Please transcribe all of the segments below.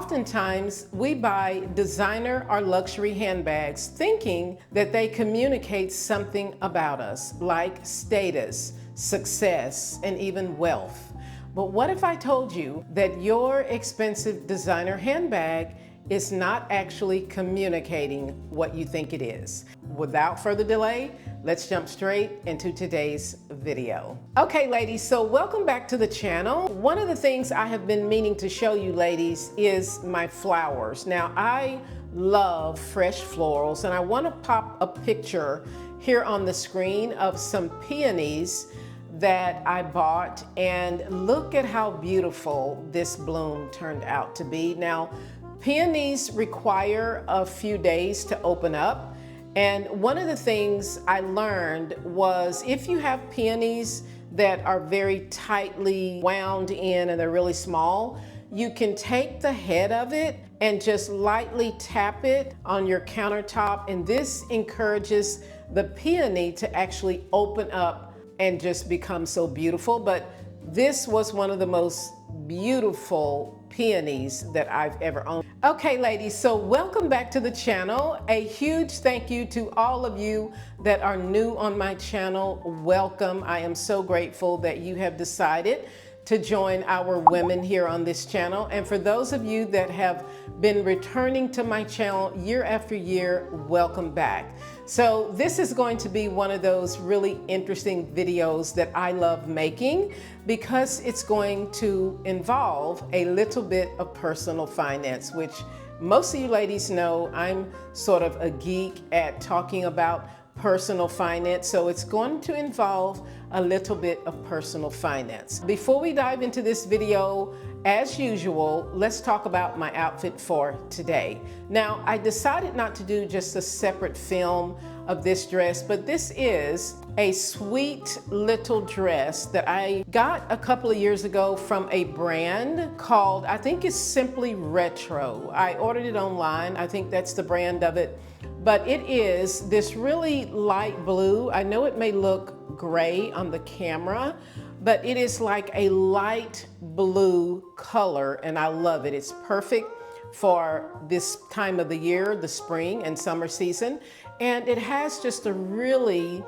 Oftentimes, we buy designer or luxury handbags thinking that they communicate something about us, like status, success, and even wealth. But what if I told you that your expensive designer handbag is not actually communicating what you think it is? Without further delay, let's jump straight into today's video. Okay, ladies, so welcome back to the channel. One of the things I have been meaning to show you ladies is my flowers. Now, I love fresh florals, and I want to pop a picture here on the screen of some peonies that I bought, and look at how beautiful this bloom turned out to be. Now, peonies require a few days to open up, and one of the things I learned was if you have peonies that are very tightly wound in and they're really small, you can take the head of it and just lightly tap it on your countertop, and this encourages the peony to actually open up and just become so beautiful. But this was one of the most beautiful peonies that I've ever owned. Okay, ladies, so welcome back to the channel. A huge thank you to all of you that are new on my channel. Welcome. I am so grateful that you have decided to join our women here on this channel. And for those of you that have been returning to my channel year after year, welcome back. So this is going to be one of those really interesting videos that I love making because it's going to involve a little bit of personal finance, which most of you ladies know I'm sort of a geek at talking about personal finance, so it's going to involve a little bit of personal finance. Before we dive into this video, as usual, let's talk about my outfit for today. Now, I decided not to do just a separate film of this dress, but this is a sweet little dress that I got a couple of years ago from a brand called, I think it's Simply Retro. I ordered it online. I think that's the brand of it. But it is this really light blue. I know it may look gray on the camera, but it is like a light blue color, and I love it. It's perfect for this time of the year, the spring and summer season. And it has just a really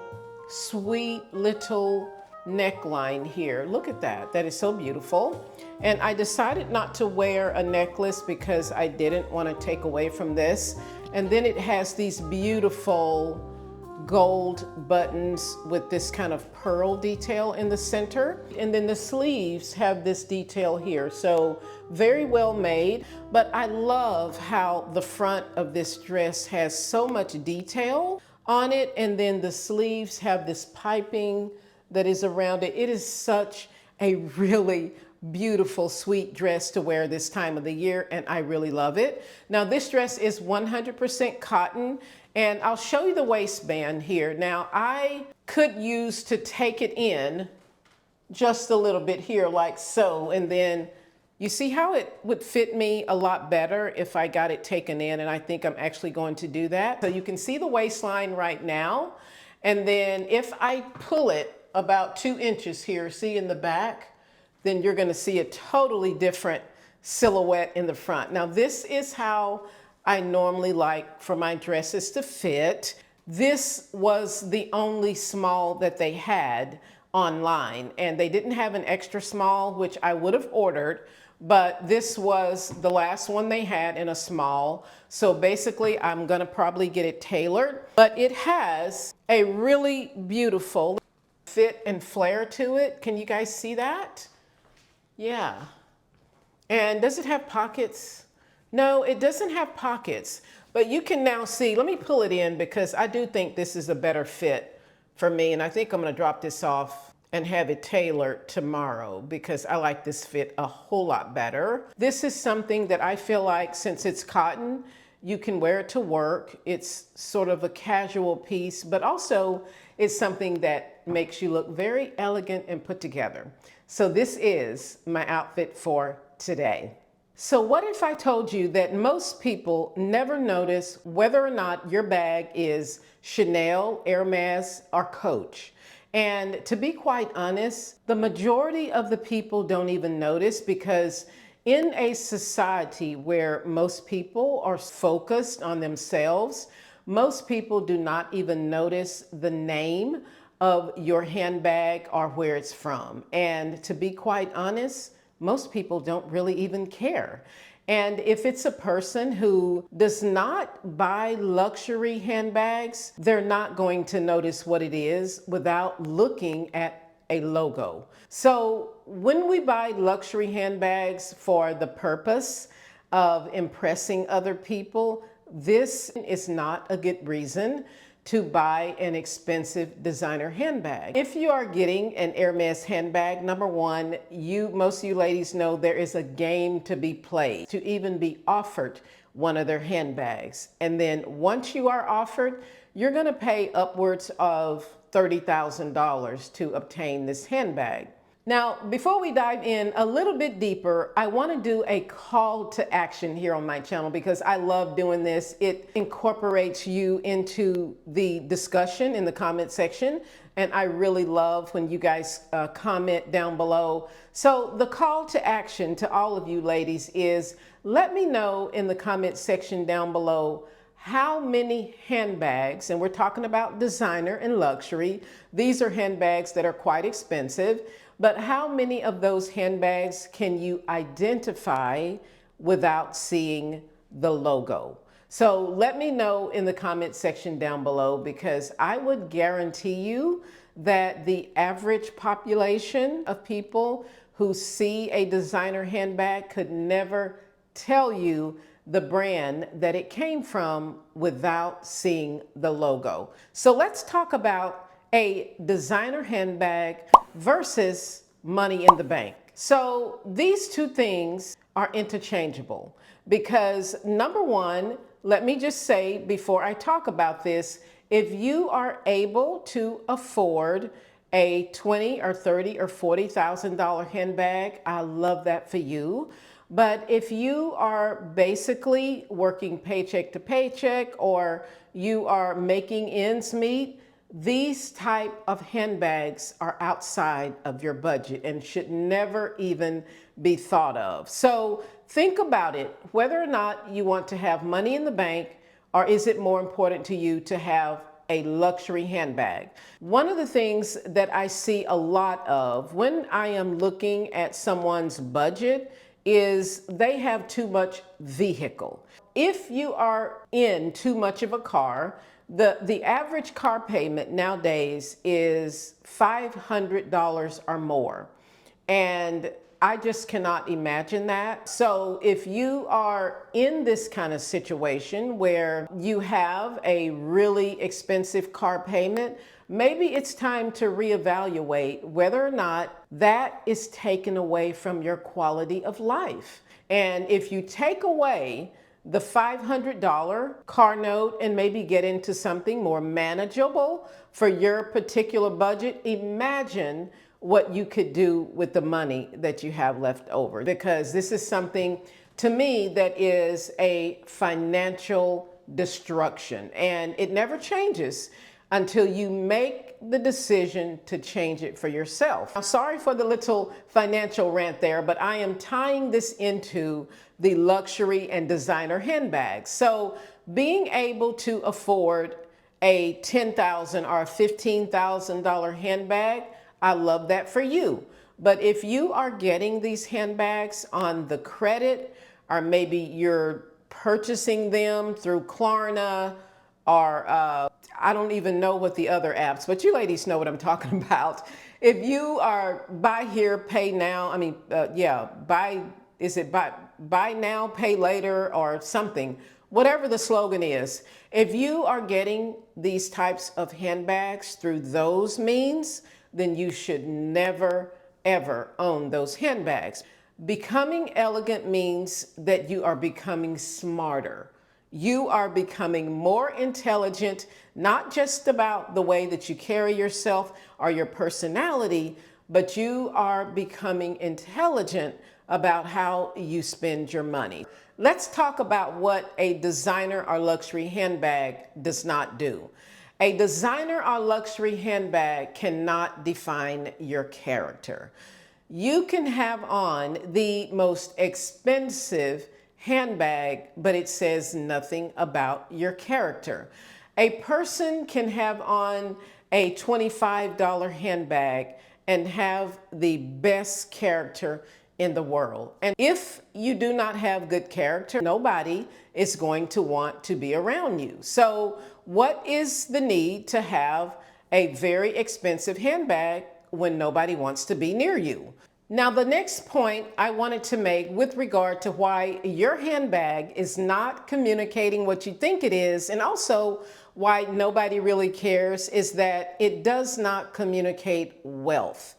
sweet little neckline here. Look at that. That is so beautiful. And I decided not to wear a necklace because I didn't want to take away from this. And then it has these beautiful gold buttons with this kind of pearl detail in the center. And then the sleeves have this detail here. So very well made, but I love how the front of this dress has so much detail on it. And then the sleeves have this piping that is around it. It is such a really beautiful, sweet dress to wear this time of the year, and I really love it. Now, this dress is 100% cotton, and I'll show you the waistband here. Now, I could use to take it in just a little bit here, like so, and then you see how it would fit me a lot better if I got it taken in, and I think I'm actually going to do that. So you can see the waistline right now, and then if I pull it about 2 inches here, see in the back, then you're going to see a totally different silhouette in the front. Now, this is how I normally like for my dresses to fit. This was the only small that they had online, and they didn't have an extra small, which I would have ordered, but this was the last one they had in a small. So basically, I'm going to probably get it tailored, but it has a really beautiful fit and flare to it. Can you guys see that? Yeah. And does it have pockets? No, it doesn't have pockets, but you can now see, let me pull it in because I do think this is a better fit for me. And I think I'm going to drop this off and have it tailored tomorrow because I like this fit a whole lot better. This is something that I feel like, since it's cotton, you can wear it to work. It's sort of a casual piece, but also it's something that makes you look very elegant and put together. So this is my outfit for today. So what if I told you that most people never notice whether or not your bag is Chanel, Hermes, or Coach? And to be quite honest, the majority of the people don't even notice because In a society where most people are focused on themselves, most people do not even notice the name of your handbag or where it's from. And to be quite honest, most people don't really even care. And if it's a person who does not buy luxury handbags, they're not going to notice what it is without looking at a logo. So when we buy luxury handbags for the purpose of impressing other people, this is not a good reason to buy an expensive designer handbag. If you are getting an Hermes handbag, number one, most of you ladies know there is a game to be played to even be offered one of their handbags. And then once you are offered, you're going to pay upwards of $30,000 to obtain this handbag. Now, before we dive in a little bit deeper, I want to do a call to action here on my channel because I love doing this. It incorporates you into the discussion in the comment section, and I really love when you guys comment down below. So the call to action to all of you ladies is, let me know in the comment section down below how many handbags, and we're talking about designer and luxury. These are handbags that are quite expensive, but how many of those handbags can you identify without seeing the logo? So let me know in the comment section down below, because I would guarantee you that the average population of people who see a designer handbag could never tell you the brand that it came from without seeing the logo. So let's talk about a designer handbag versus money in the bank. So these two things are interchangeable because, number one, let me just say before I talk about this, if you are able to afford a $20 or $30 or $40,000 handbag, I love that for you. But if you are basically working paycheck to paycheck, or you are making ends meet, these type of handbags are outside of your budget and should never even be thought of. So think about it, whether or not you want to have money in the bank, or is it more important to you to have a luxury handbag? One of the things that I see a lot of when I am looking at someone's budget is they have too much vehicle. If you are in too much of a car, the average car payment nowadays is $500 or more. And I just cannot imagine that. So if you are in this kind of situation where you have a really expensive car payment, maybe it's time to reevaluate whether or not that is taken away from your quality of life. And if you take away the $500 car note and maybe get into something more manageable for your particular budget, imagine what you could do with the money that you have left over. Because this is something, to me, that is a financial destruction, and it never changes until you make the decision to change it for yourself. Now, sorry for the little financial rant there, but I am tying this into the luxury and designer handbags. So being able to afford a $10,000 or $15,000 handbag, I love that for you. But if you are getting these handbags on the credit, or maybe you're purchasing them through Klarna, or I don't even know what the other apps, but you ladies know what I'm talking about. If you are buy here, pay now, buy now, pay later, or something, whatever the slogan is. If you are getting these types of handbags through those means, then you should never, ever own those handbags. Becoming elegant means that you are becoming smarter. You are becoming more intelligent, not just about the way that you carry yourself or your personality, but you are becoming intelligent about how you spend your money. Let's talk about what a designer or luxury handbag does not do. A designer or luxury handbag cannot define your character. You can have on the most expensive handbag, but it says nothing about your character. A person can have on a $25 handbag and have the best character in the world. And if you do not have good character, nobody is going to want to be around you. So what is the need to have a very expensive handbag when nobody wants to be near you? Now, the next point I wanted to make with regard to why your handbag is not communicating what you think it is, and also why nobody really cares, is that it does not communicate wealth.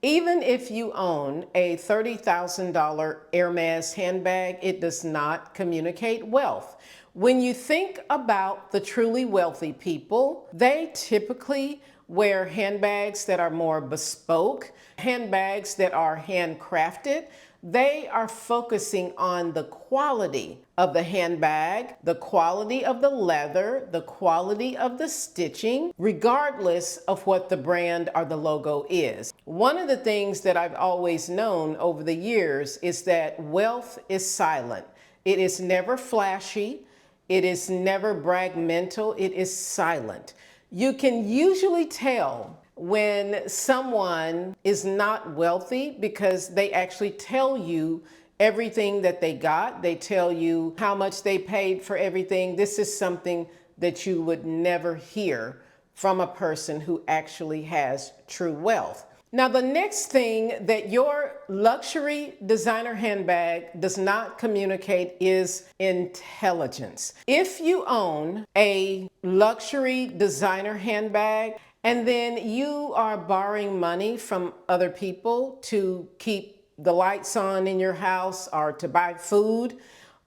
Even if you own a $30,000 Hermes handbag, it does not communicate wealth. When you think about the truly wealthy people, they typically wear handbags that are more bespoke, handbags that are handcrafted. They are focusing on the quality of the handbag, the quality of the leather, the quality of the stitching, regardless of what the brand or the logo is. One of the things that I've always known over the years is that wealth is silent. It is never flashy. It is never bragmental. It is silent. You can usually tell when someone is not wealthy because they actually tell you everything that they got. They tell you how much they paid for everything. This is something that you would never hear from a person who actually has true wealth. Now, the next thing that your luxury designer handbag does not communicate is intelligence. If you own a luxury designer handbag and then you are borrowing money from other people to keep the lights on in your house or to buy food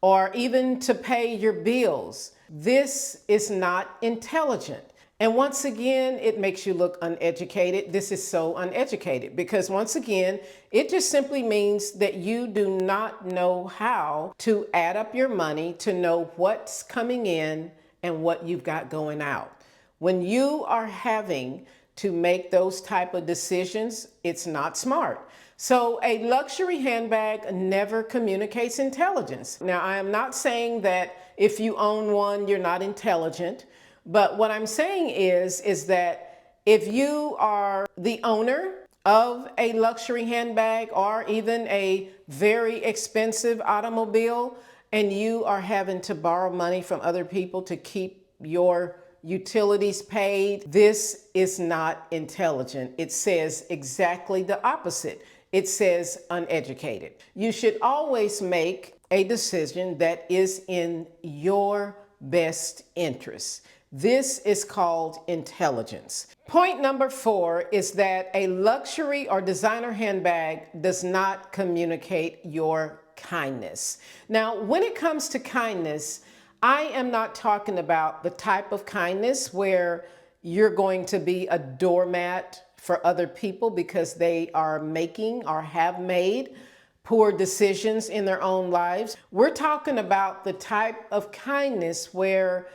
or even to pay your bills, this is not intelligent. And once again, it makes you look uneducated. This is so uneducated because once again, it just simply means that you do not know how to add up your money to know what's coming in and what you've got going out. When you are having to make those type of decisions, it's not smart. So a luxury handbag never communicates intelligence. Now, I am not saying that if you own one, you're not intelligent. But what I'm saying is that if you are the owner of a luxury handbag or even a very expensive automobile and you are having to borrow money from other people to keep your utilities paid, this is not intelligent. It says exactly the opposite. It says uneducated. You should always make a decision that is in your best interest. This is called intelligence. Point number 4 is that a luxury or designer handbag does not communicate your kindness. Now, when it comes to kindness, I am not talking about the type of kindness where you're going to be a doormat for other people because they are making or have made poor decisions in their own lives. We're talking about the type of kindness where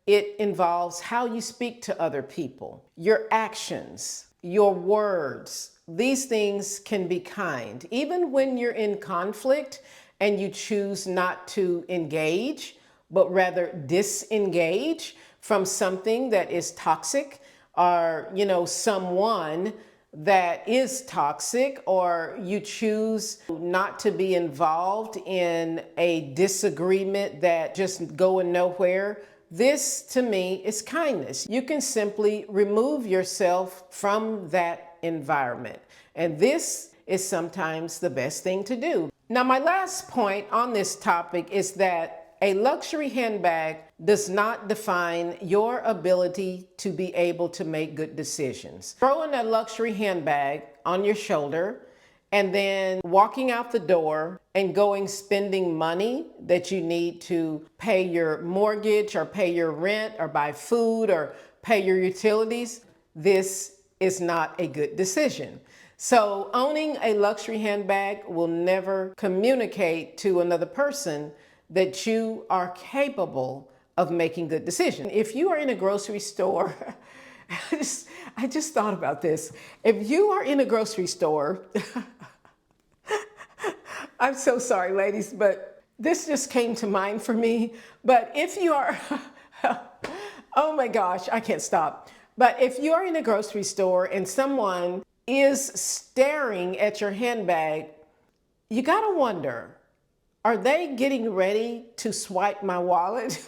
it involves how you speak to other people, your actions, your words. These things can be kind. Even when you're in conflict and you choose not to engage, but rather disengage from something that is toxic or, someone that is toxic, or you choose not to be involved in a disagreement that just going nowhere. This, to me, is kindness. You can simply remove yourself from that environment. And this is sometimes the best thing to do. Now, my last point on this topic is that a luxury handbag does not define your ability to be able to make good decisions. Throwing a luxury handbag on your shoulder and then walking out the door and spending money that you need to pay your mortgage or pay your rent or buy food or pay your utilities, this is not a good decision. So owning a luxury handbag will never communicate to another person that you are capable of making good decisions. If you are in a grocery store, I just thought about this. If you are in a grocery store I'm so sorry, ladies, but this just came to mind for me. But if you are, oh my gosh, I can't stop. But if you are in a grocery store and someone is staring at your handbag, you gotta wonder, are they getting ready to swipe my wallet?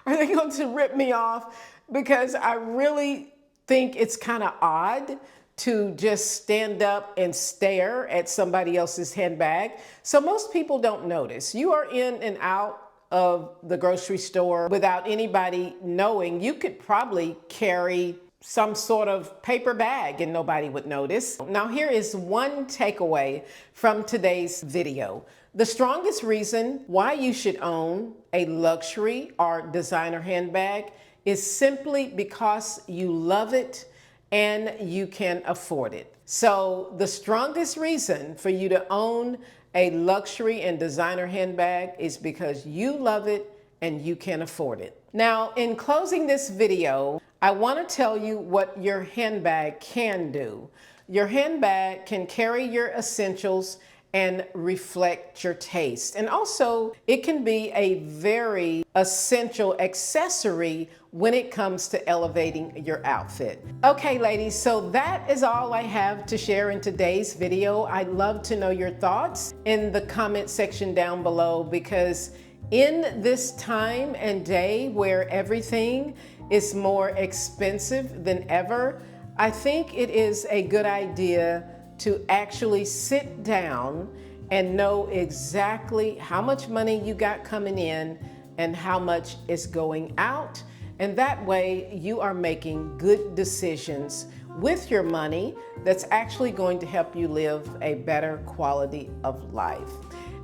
Are they going to rip me off? Because I really think it's kind of odd to just stand up and stare at somebody else's handbag. So most people don't notice. You are in and out of the grocery store without anybody knowing. You could probably carry some sort of paper bag and nobody would notice. Now here is one takeaway from today's video. The strongest reason why you should own a luxury or designer handbag is simply because you love it and you can afford it. So the strongest reason for you to own a luxury and designer handbag is because you love it and you can afford it. Now, in closing this video, I want to tell you what your handbag can do. Your handbag can carry your essentials and reflect your taste. And also, it can be a very essential accessory when it comes to elevating your outfit. Okay, ladies, so that is all I have to share in today's video. I'd love to know your thoughts in the comment section down below, because in this time and day where everything is more expensive than ever, I think it is a good idea to actually sit down and know exactly how much money you got coming in and how much is going out. And that way you are making good decisions with your money that's actually going to help you live a better quality of life.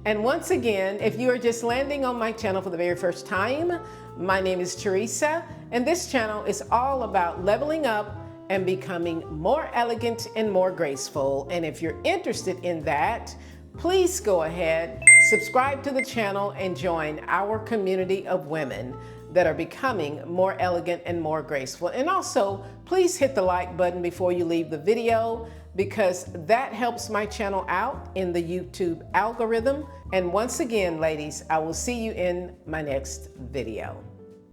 And once again, if you are just landing on my channel for the very first time, my name is Teresa, and this channel is all about leveling up and becoming more elegant and more graceful. And if you're interested in that, please go ahead, subscribe to the channel and join our community of women that are becoming more elegant and more graceful. And also, please hit the like button before you leave the video, because that helps my channel out in the YouTube algorithm. And once again, ladies, I will see you in my next video.